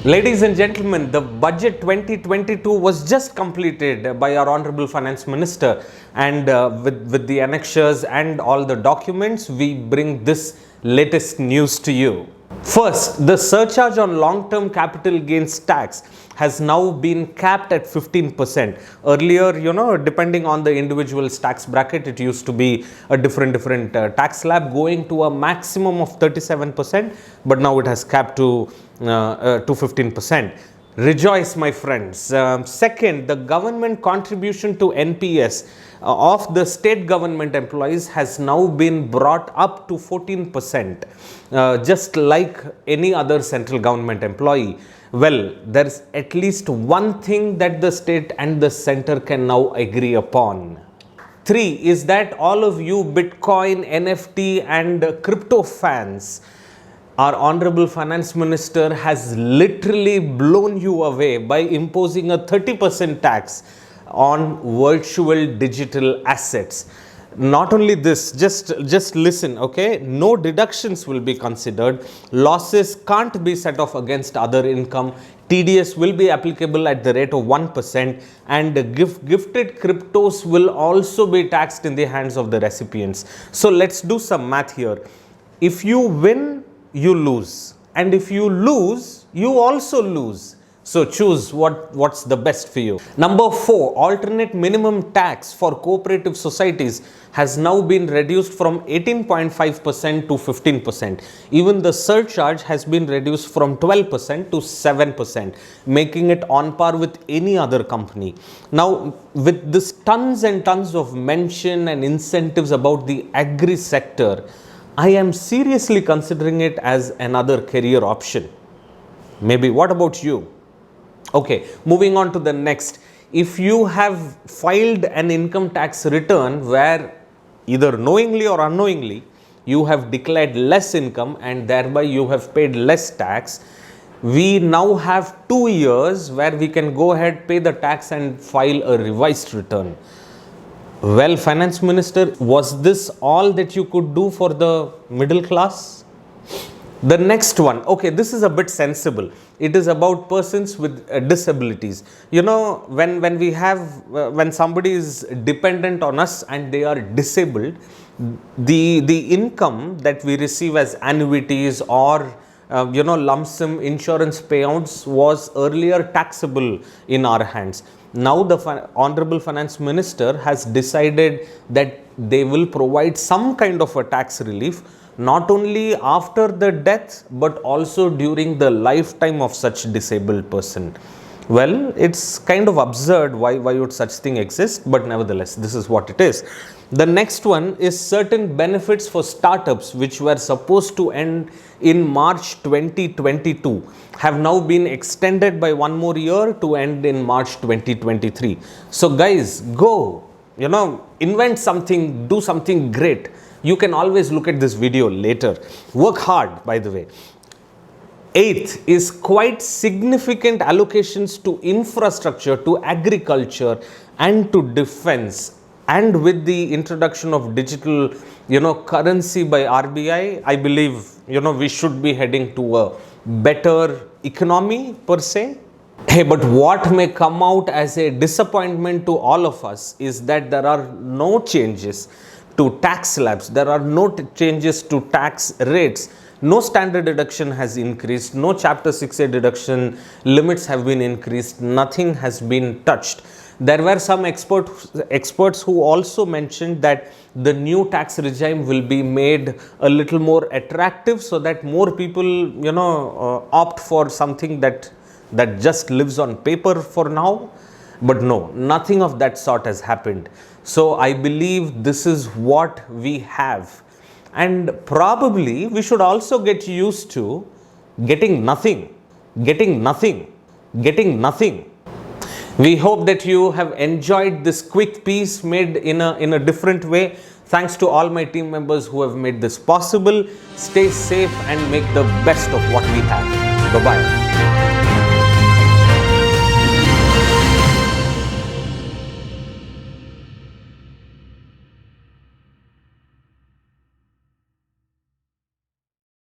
Ladies and gentlemen, the budget 2022 was just completed by our Honorable Finance Minister, and with the annexures and all the documents, we bring this latest news to you. First, the surcharge on long-term capital gains tax has now been capped at 15%. Earlier, depending on the individual's tax bracket, it used to be a different tax slab going to a maximum of 37%, but now it has capped to 15%. Rejoice, my friends. Second, the government contribution to NPS of the state government employees has now been brought up to 14%, just like any other central government employee. Well, there's at least one thing that the state and the center can now agree upon. 3 is that all of you Bitcoin, NFT and crypto fans, our Honorable Finance Minister has literally blown you away by imposing a 30% tax on virtual digital assets. Not only this, just listen, okay? No deductions will be considered. Losses can't be set off against other income. TDS will be applicable at the rate of 1%, and gifted cryptos will also be taxed in the hands of the recipients. So let's do some math here. If you win, you lose, and if you lose, you also lose. So choose what's the best for you. Number 4, alternate minimum tax for cooperative societies has now been reduced from 18.5% to 15%. Even the surcharge has been reduced from 12% to 7%, making it on par with any other company. Now, with this tons and tons of mention and incentives about the agri sector, I am seriously considering it as another career option. Maybe. What about you? Okay, moving on to the next. If you have filed an income tax return where either knowingly or unknowingly you have declared less income and thereby you have paid less tax, we now have 2 years where we can go ahead, pay the tax and file a revised return. Well, Finance Minister, was this all that you could do for the middle class? The next one, okay, this is a bit sensible. It is about persons with disabilities. When somebody is dependent on us and they are disabled, the income that we receive as annuities or lump sum insurance payouts was earlier taxable in our hands. Now the Honorable Finance Minister has decided that they will provide some kind of a tax relief, not only after the death but also during the lifetime of such disabled person. Well, it's kind of absurd why would such thing exist, but nevertheless, this is what it is. The next one is certain benefits for startups which were supposed to end in March 2022 have now been extended by 1 more year to end in March 2023. So guys, go, invent something, do something great. You can always look at this video later. Work hard, by the way. 8th is quite significant allocations to infrastructure, to agriculture and to defense. And with the introduction of digital, currency by RBI, I believe, we should be heading to a better economy per se. Hey, but what may come out as a disappointment to all of us is that there are no changes to tax slabs. There are no changes to tax rates. No standard deduction has increased. No Chapter 6A deduction limits have been increased. Nothing has been touched. There were some experts who also mentioned that the new tax regime will be made a little more attractive so that more people, opt for something that just lives on paper for now. But no, nothing of that sort has happened. So I believe this is what we have. And probably we should also get used to getting nothing. We hope that you have enjoyed this quick piece made in a different way. Thanks to all my team members who have made this possible. Stay safe and make the best of what we have. Bye-bye.